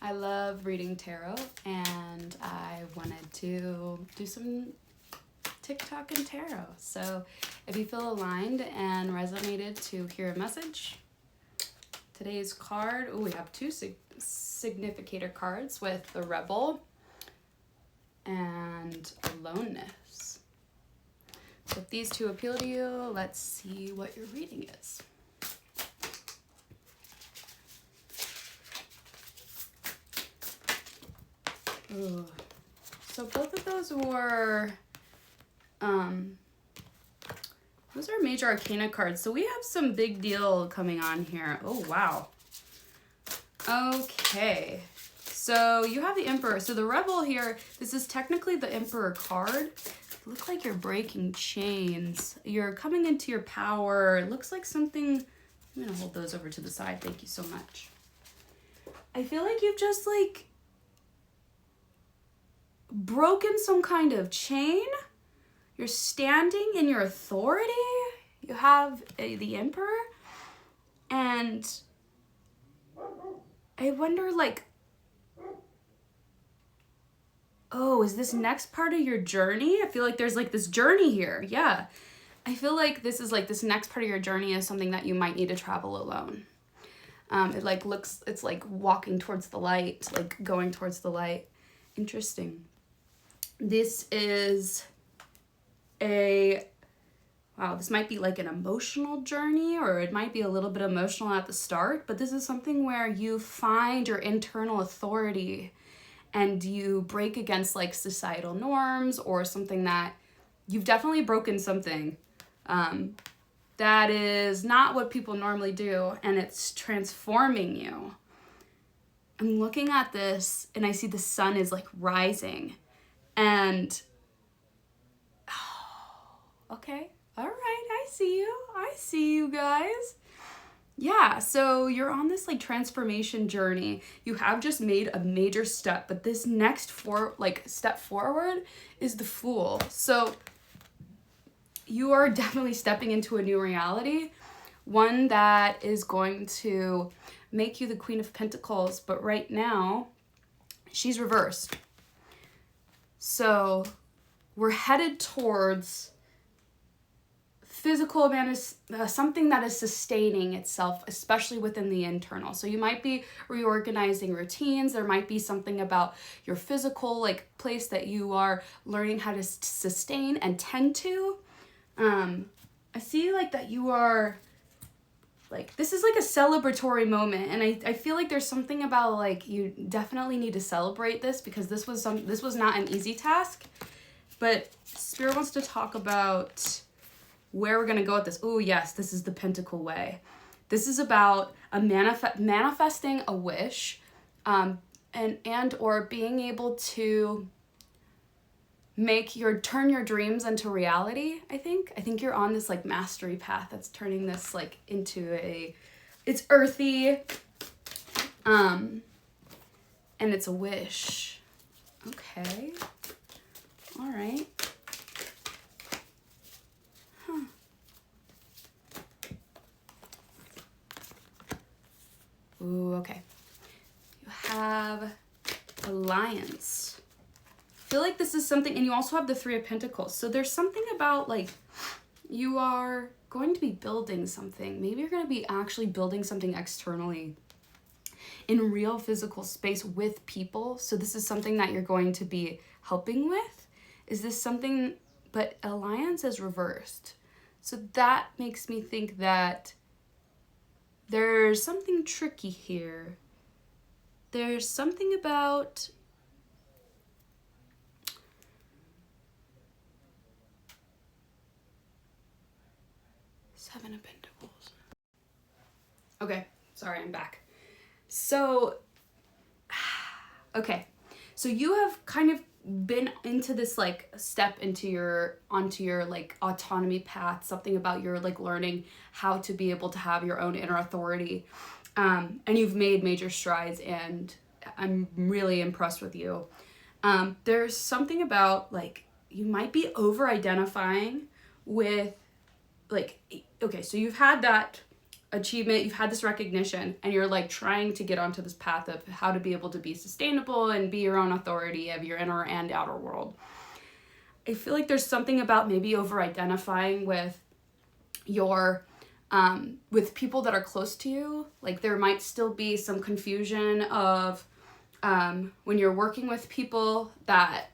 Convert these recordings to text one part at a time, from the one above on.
I love reading tarot, and I wanted to do some TikTok and tarot. So if you feel aligned and resonated to hear a message, today's card, we have two significator cards with the Rebel and Aloneness. So if these two appeal to you, let's see what your reading is. Ooh. So both of those are major arcana cards. So we have some big deal coming on here. Oh, wow. Okay. So you have the Emperor. So the Rebel here, this is technically the Emperor card. Look like you're breaking chains. You're coming into your power. It looks like something, I'm gonna hold those over to the side. Thank you so much. I feel like you've just like broken some kind of chain. You're standing in your authority. You have the Emperor. And I wonder, like, oh, is this next part of your journey? I feel like there's like this journey here. Yeah. I feel like this is like this next part of your journey is something that you might need to travel alone. It like looks, it's like walking towards the light, like going towards the light. Interesting. This is wow, this might be like an emotional journey, or it might be a little bit emotional at the start, but this is something where you find your internal authority and you break against like societal norms or something that you've definitely broken something that is not what people normally do, and it's transforming you. I'm looking at this and I see the sun is like rising, and okay, all right, I see you guys. Yeah, so you're on this like transformation journey. You have just made a major step, but this next step forward is the Fool. So you are definitely stepping into a new reality, one that is going to make you the Queen of Pentacles, but right now she's reversed. So we're headed towards physical something that is sustaining itself, especially within the internal. So you might be reorganizing routines. There might be something about your physical like place that you are learning how to sustain and tend to. I see like that you are like, this is like a celebratory moment, and I feel like there's something about like you definitely need to celebrate this, because this was not an easy task. But Spirit wants to talk about where we're gonna go with this. Oh yes, this is the Pentacle way. This is about a manifesting a wish, and or being able to turn your dreams into reality. I think you're on this like mastery path that's turning this like into it's earthy, and it's a wish. Okay, all right. Ooh, okay. You have Alliance. I feel like this is something, and you also have the Three of Pentacles. So there's something about like you are going to be building something. Maybe you're going to be actually building something externally in real physical space with people. So this is something that you're going to be helping with. Is this something, but Alliance is reversed. So that makes me think that there's something tricky here. There's something about Seven of Pentacles. Okay, sorry, I'm back. So, okay. So you have kind of been into this like step onto your like autonomy path, something about your like learning how to be able to have your own inner authority, and you've made major strides, and I'm really impressed with you. There's something about like you might be over identifying with like, okay, so you've had that achievement, you've had this recognition, and you're like trying to get onto this path of how to be able to be sustainable and be your own authority of your inner and outer world. I feel like there's something about maybe over identifying with your with people that are close to you. Like there might still be some confusion of when you're working with people, that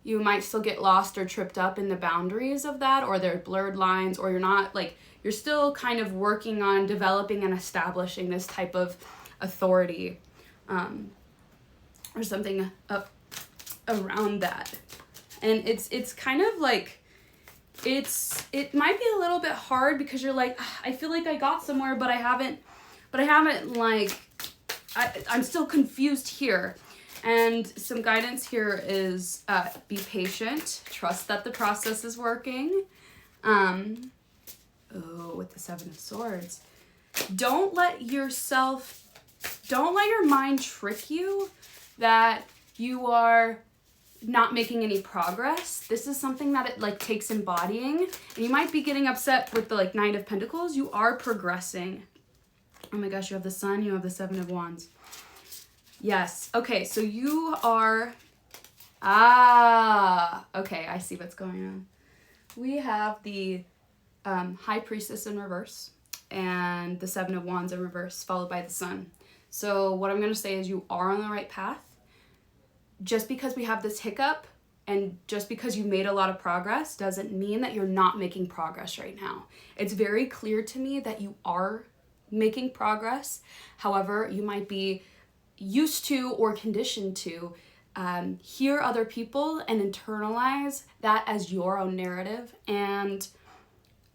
you might still get lost or tripped up in the boundaries of that, or there are blurred lines, or you're still kind of working on developing and establishing this type of authority, or something around that. And it's kind of like, it might be a little bit hard because you're like, I feel like I got somewhere, but I haven't like, I'm still confused here. And some guidance here is be patient, trust that the process is working. With the Seven of Swords. Don't let your mind trick you that you are not making any progress. This is something that it like takes embodying, and you might be getting upset with the like Knight of Pentacles. You are progressing. Oh my gosh, you have the Sun, you have the Seven of Wands. Yes. Okay, so you are okay, I see what's going on. We have the High Priestess in reverse and the Seven of Wands in reverse, followed by the Sun. So what I'm going to say is you are on the right path. Just because we have this hiccup and just because you made a lot of progress doesn't mean that you're not making progress right now. It's very clear to me that you are making progress. However, you might be used to or conditioned to hear other people and internalize that as your own narrative, and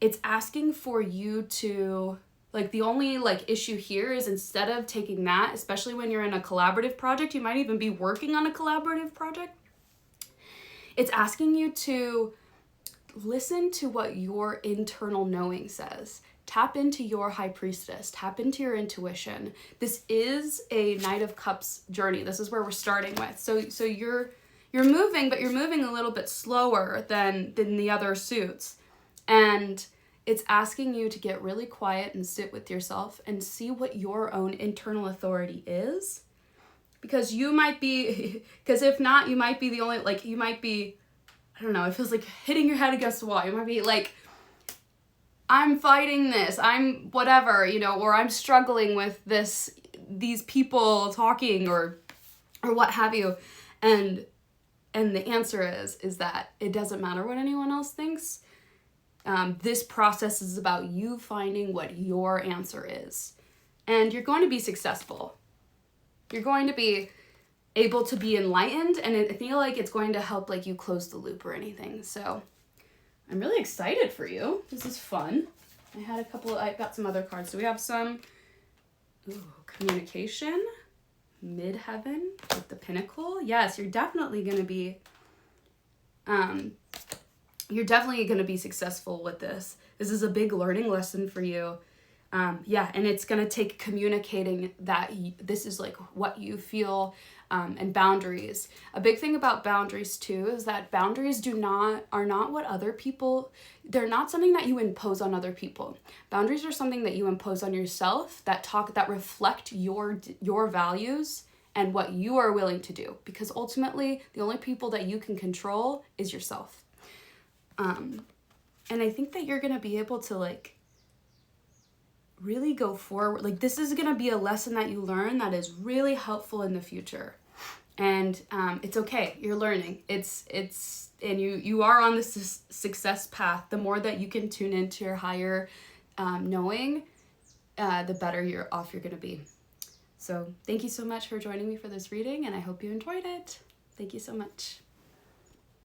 it's asking for you to, like, the only like issue here is instead of taking that, especially when you're in a collaborative project, you might even be working on a collaborative project, it's asking you to listen to what your internal knowing says. Tap into your High Priestess, tap into your intuition. This is a Knight of Cups journey. This is where we're starting with. So you're moving, but you're moving a little bit slower than the other suits. And it's asking you to get really quiet and sit with yourself and see what your own internal authority is. Because you might be, because if not, you might be the only, like, you might be, I don't know, it feels like hitting your head against the wall. You might be like, I'm fighting this, I'm whatever, you know, or I'm struggling with these people talking or what have you. And the answer is that it doesn't matter what anyone else thinks. This process is about you finding what your answer is. And you're going to be successful. You're going to be able to be enlightened, and I feel like it's going to help like you close the loop or anything. So I'm really excited for you. This is fun. I got some other cards. So we have some communication, midheaven with the Pinnacle. Yes, you're definitely going to be successful with this. This is a big learning lesson for you. And it's going to take communicating that this is like what you feel, and boundaries. A big thing about boundaries too is that boundaries are not what other people, they're not something that you impose on other people. Boundaries are something that you impose on yourself that reflect your values and what you are willing to do, because ultimately the only people that you can control is yourself. And I think that you're going to be able to like really go forward. Like this is going to be a lesson that you learn that is really helpful in the future. And it's okay. You're learning. And you are on this success path. The more that you can tune into your higher knowing, the better you're going to be. So thank you so much for joining me for this reading, and I hope you enjoyed it. Thank you so much.